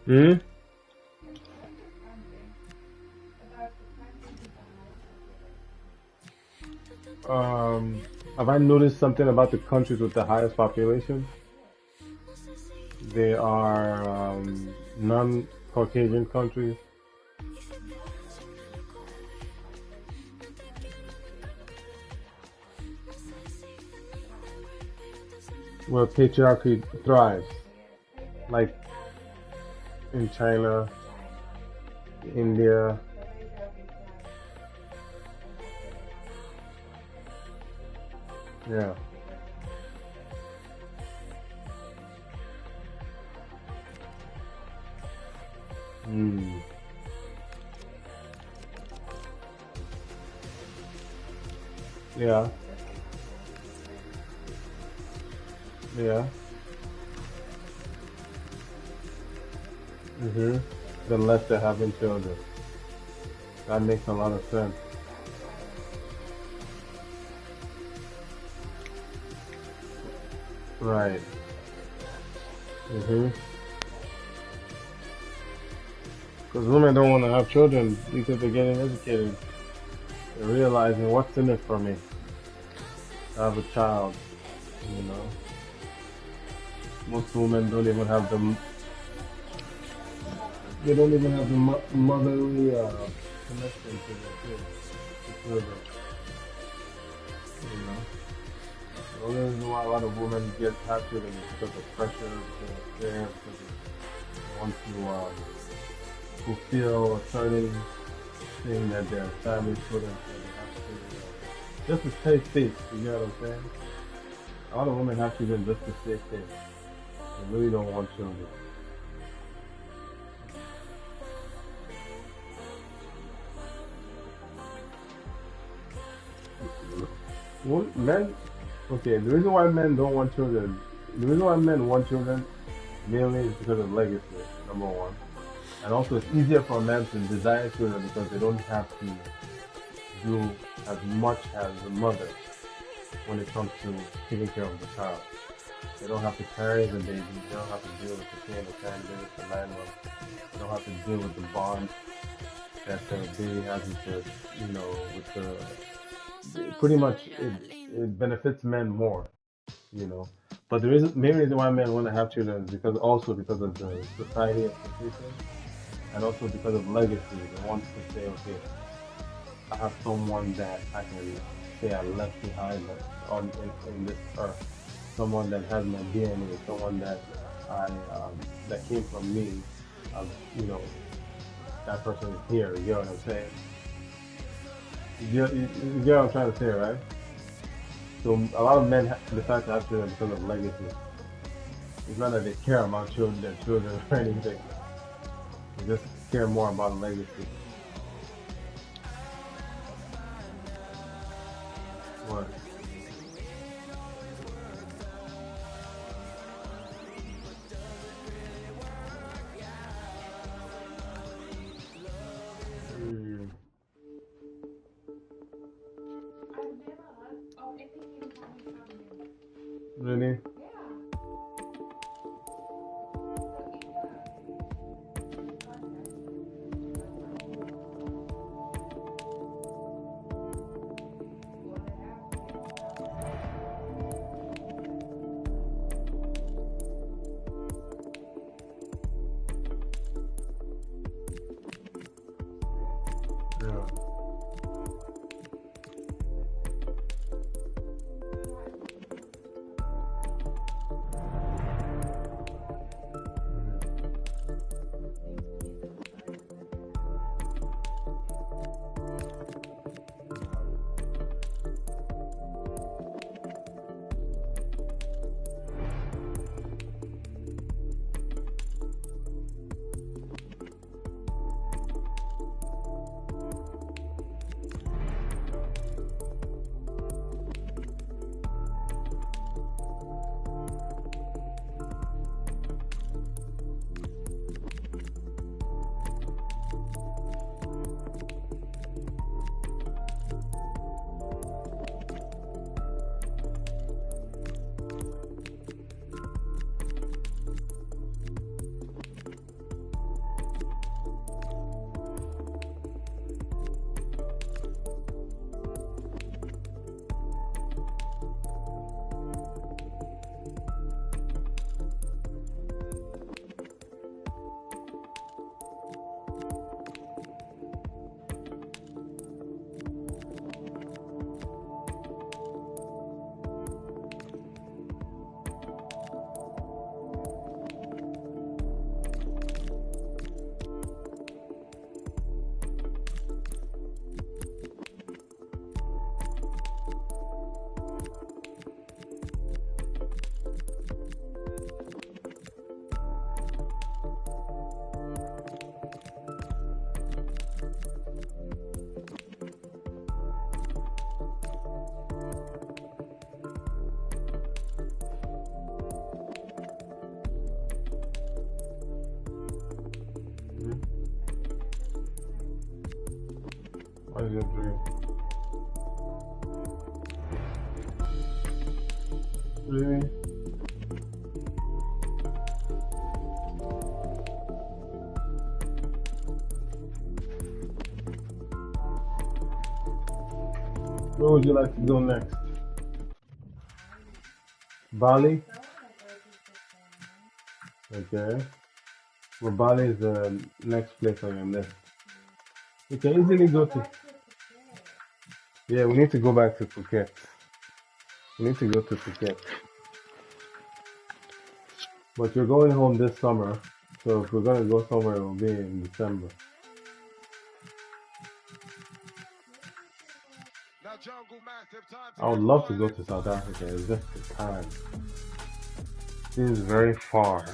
Hmm? Have I noticed something about the countries with the highest population? They are non-Caucasian countries where patriarchy thrives, like in China, India. Yeah. Mm. Yeah. Yeah. Mm-hmm. The less they're having children. That makes a lot of sense. Right. Mm-hmm. Because women don't want to have children because they're getting educated. They're realizing what's in it for me to have a child. You know, most women don't even have they don't even have the motherly connection to their kids, to children. You know, the only reason why a lot of women get have children is because of pressure, because of fear, because they want to fulfill a certain thing that their families put in, so they have to just to stay safe. You get what I'm saying? A lot of women have children just to stay safe. They really don't want children. Men, okay, the reason why men don't want children, the reason why men want children mainly is because of legacy, number one. And also, it's easier for men to desire children because they don't have to do as much as the mother when it comes to taking care of the child. They don't have to carry the baby. They don't have to deal with the pain of carrying the baby for 9 months. They don't have to deal with the bond that the baby has with the, with pretty much it benefits men more, you know. But the main reason why men want to have children is because of the society expectation and also because of legacy. They want to say, okay, I have someone that I can say I left behind in this earth, someone that has my DNA, someone that I that came from me. You know, that person is here. You know what I'm saying? You get what I'm trying to say, right? So a lot of men decide to have children because of legacy. It's not that they care about their children or anything. They just care more about legacy. What? Mm, really? Yeah. Mhm. What is your dream? Really? Where would you like to go next? Bali? Okay. Well, Bali is the next place on your list. You can easily go to. Yeah, we need to go back to Phuket. We need to go to Phuket. But you're going home this summer, so if we're gonna go somewhere, it will be in December. I would love to go to South Africa. It's just the time. It seems very far.